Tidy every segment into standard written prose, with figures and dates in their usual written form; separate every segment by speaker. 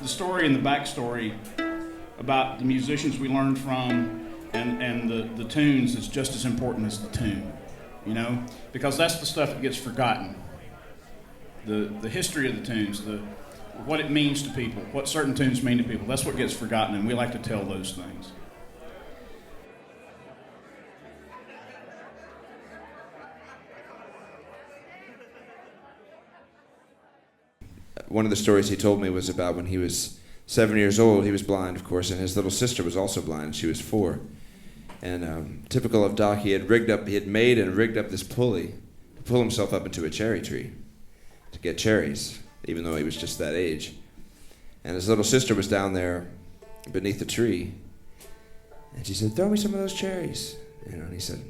Speaker 1: the story and the backstory about the musicians we learned from and the tunes is just as important as the tune, you know, because that's the stuff that gets forgotten. The history of the tunes, what it means to people, what certain tunes mean to people, that's what gets forgotten, and we like to tell those things.
Speaker 2: One of the stories he told me was about when he was 7 years old. He was blind, of course, and his little sister was also blind. She was 4. And typical of Doc, he had made and rigged up this pulley to pull himself up into a cherry tree to get cherries, even though he was just that age. And his little sister was down there beneath the tree, and she said, "Throw me some of those cherries." You know, and he said,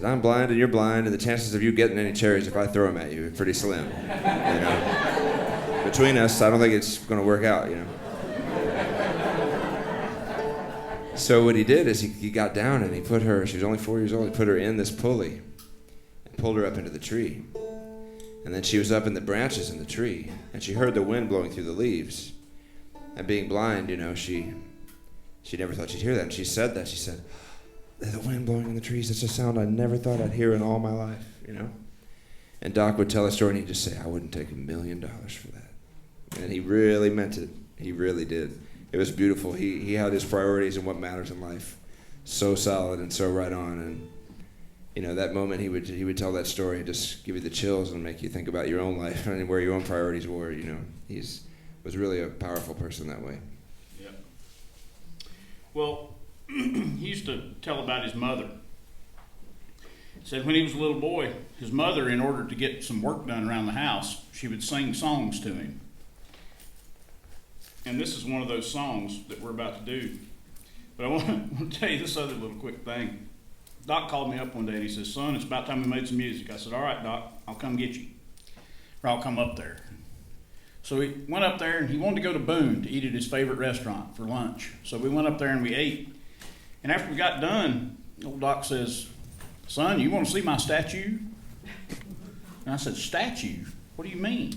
Speaker 2: "I'm blind and you're blind, and the chances of you getting any cherries if I throw them at you are pretty slim. You know, between us, I don't think it's going to work out. You know." So what he did is he got down and he put her. She was only 4 years old. He put her in this pulley and pulled her up into the tree. And then she was up in the branches in the tree, and she heard the wind blowing through the leaves. And being blind, you know, she never thought she'd hear that. And she said that. She said, "The wind blowing in the trees, it's a sound I never thought I'd hear in all my life," you know. And Doc would tell a story, and he'd just say, "I wouldn't take $1 million for that." And he really meant it. He really did. It was beautiful. He had his priorities and what matters in life so solid and so right on. And you know, that moment he would tell that story and just give you the chills and make you think about your own life and where your own priorities were. You know, was really a powerful person that way.
Speaker 1: Yeah. Well, he used to tell about his mother. He said when he was a little boy, his mother, in order to get some work done around the house, she would sing songs to him. And this is one of those songs that we're about to do. But I want to tell you this other little quick thing. Doc called me up one day and he says, "Son, it's about time we made some music." I said, "All right, Doc, I'll come get you. Or I'll come up there." So he went up there and he wanted to go to Boone to eat at his favorite restaurant for lunch. So we went up there and we ate. And after we got done, old Doc says, "Son, you want to see my statue?" And I said, "Statue? What do you mean?"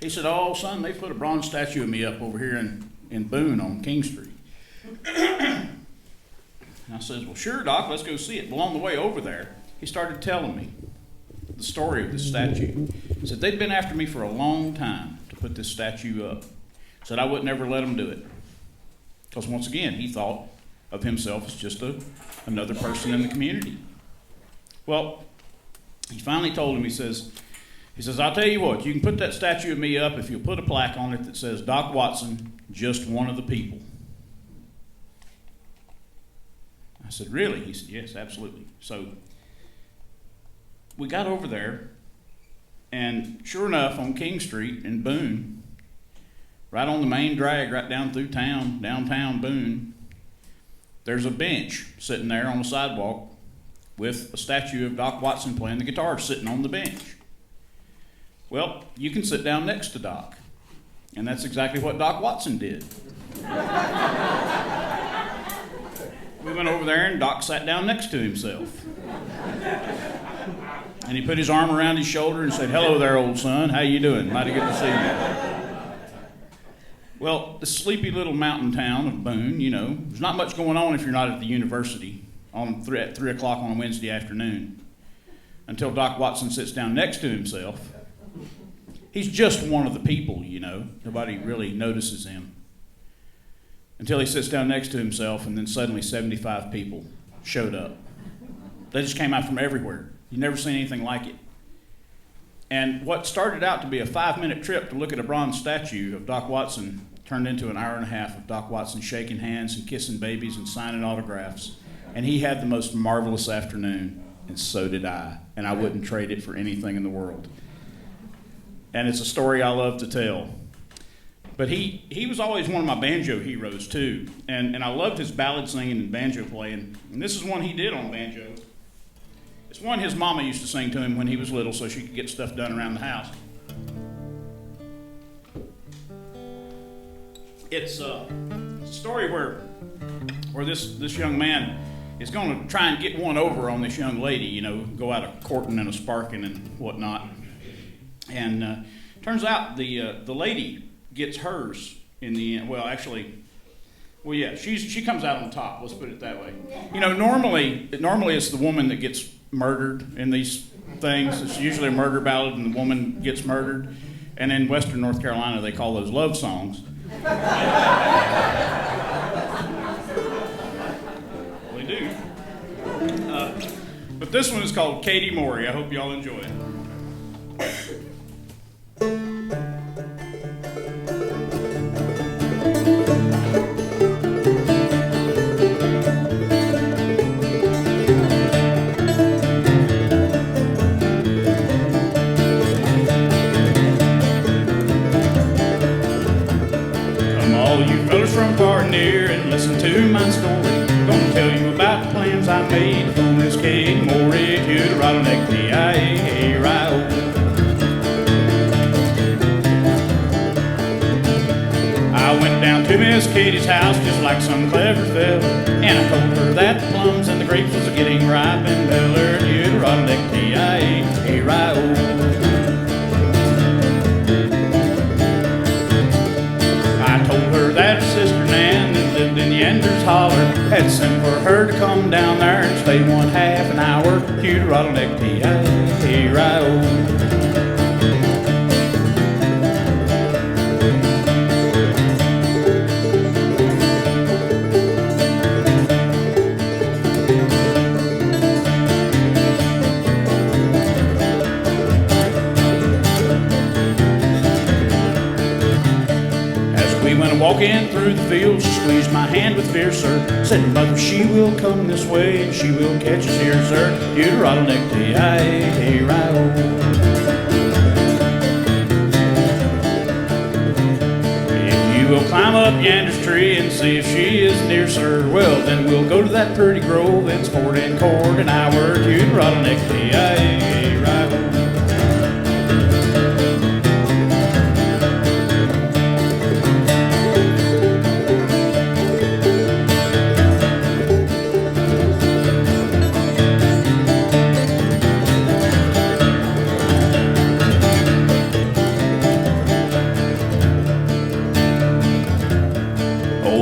Speaker 1: He said, "Oh, son, they put a bronze statue of me up over here in Boone on King Street." And I says, "Well, sure, Doc, let's go see it." Well, on the way over there, he started telling me the story of this statue. He said they'd been after me for a long time to put this statue up. Said I would never let them do it. Because once again, he thought of himself as just another person in the community. Well, he finally told him, he says, "I'll tell you what, you can put that statue of me up if you'll put a plaque on it that says, 'Doc Watson, just one of the people.'" I said, "Really?" He said, "Yes, absolutely." So we got over there, and sure enough, on King Street in Boone, right on the main drag, right down through town, downtown Boone, there's a bench sitting there on the sidewalk with a statue of Doc Watson playing the guitar sitting on the bench. Well, you can sit down next to Doc, and that's exactly what Doc Watson did. We went over there and Doc sat down next to himself. And he put his arm around his shoulder and said, "Hello there, old son. How you doing? Mighty good to see you." Well, the sleepy little mountain town of Boone, you know, there's not much going on if you're not at the university at 3 o'clock on a Wednesday afternoon until Doc Watson sits down next to himself. He's just one of the people, you know. Nobody really notices him. Until he sits down next to himself, and then suddenly 75 people showed up. They just came out from everywhere. You've never seen anything like it. And what started out to be a 5-minute trip to look at a bronze statue of Doc Watson turned into an hour and a half of Doc Watson shaking hands and kissing babies and signing autographs. And he had the most marvelous afternoon, and so did I. And I wouldn't trade it for anything in the world. And it's a story I love to tell. But he was always one of my banjo heroes, too. And I loved his ballad singing and banjo playing. And this is one he did on banjo. It's one his mama used to sing to him when he was little so she could get stuff done around the house. It's a story where this young man is going to try and get one over on this young lady, you know, go out a courting and a sparking and whatnot. And turns out the lady gets hers in the end. Well, actually, well, yeah, she comes out on top. Let's put it that way. You know, normally it's the woman that gets murdered in these things. It's usually a murder ballad, and the woman gets murdered. And in Western North Carolina, they call those love songs. They do. But this one is called Katie Morey. I hope y'all enjoy it. From far and near and listen to my story. Gonna tell you about the plans I made for Miss Katie Morey to the Rattlesnake P-I-A-R-I-O. I went down to Miss Katie's house just like some clever fella, and I told her that the plums and the grapes was getting ripe and better to the Rattlesnake P-I-A-R-I-O. That sister Nan that lived in Yander's Holler had sent for her to come down there and stay 1/2 an hour to the Rattlesnake P-I-A-R-I-O. Walking through the fields, she squeezed my hand with fear, sir. Said, Mother, she will come this way, and she will catch us here, sir. To the Rattlesnake P-I-A-R-I-O. If you will climb up Yander's tree and see if she is near, sir, well, then we'll go to that pretty grove and sport in court an hour to the Rattlesnake P-I-A-R-I-O.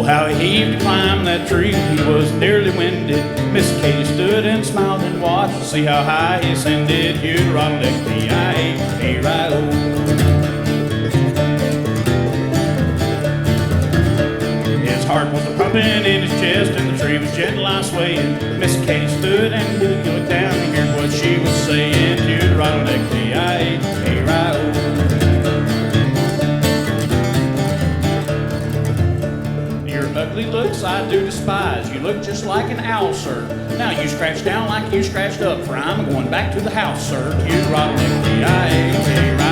Speaker 1: How he heaved to climb that tree, he was nearly winded. Miss Katie stood and smiled and watched to see how high he ascended. You the Rattlesnake P-I-A-R-I-O. His heart was a-pumping in his chest, and the tree was gentle swaying. Miss Katie stood and he looked down and heard what she was saying. You the Rattlesnake P-I-A-R-I-O. Ugly looks I do despise. You look just like an owl, sir. Now you scratch down like you scratched up, for I'm going back to the house, sir. You the Rattlesnake P-I-A-R-I-O.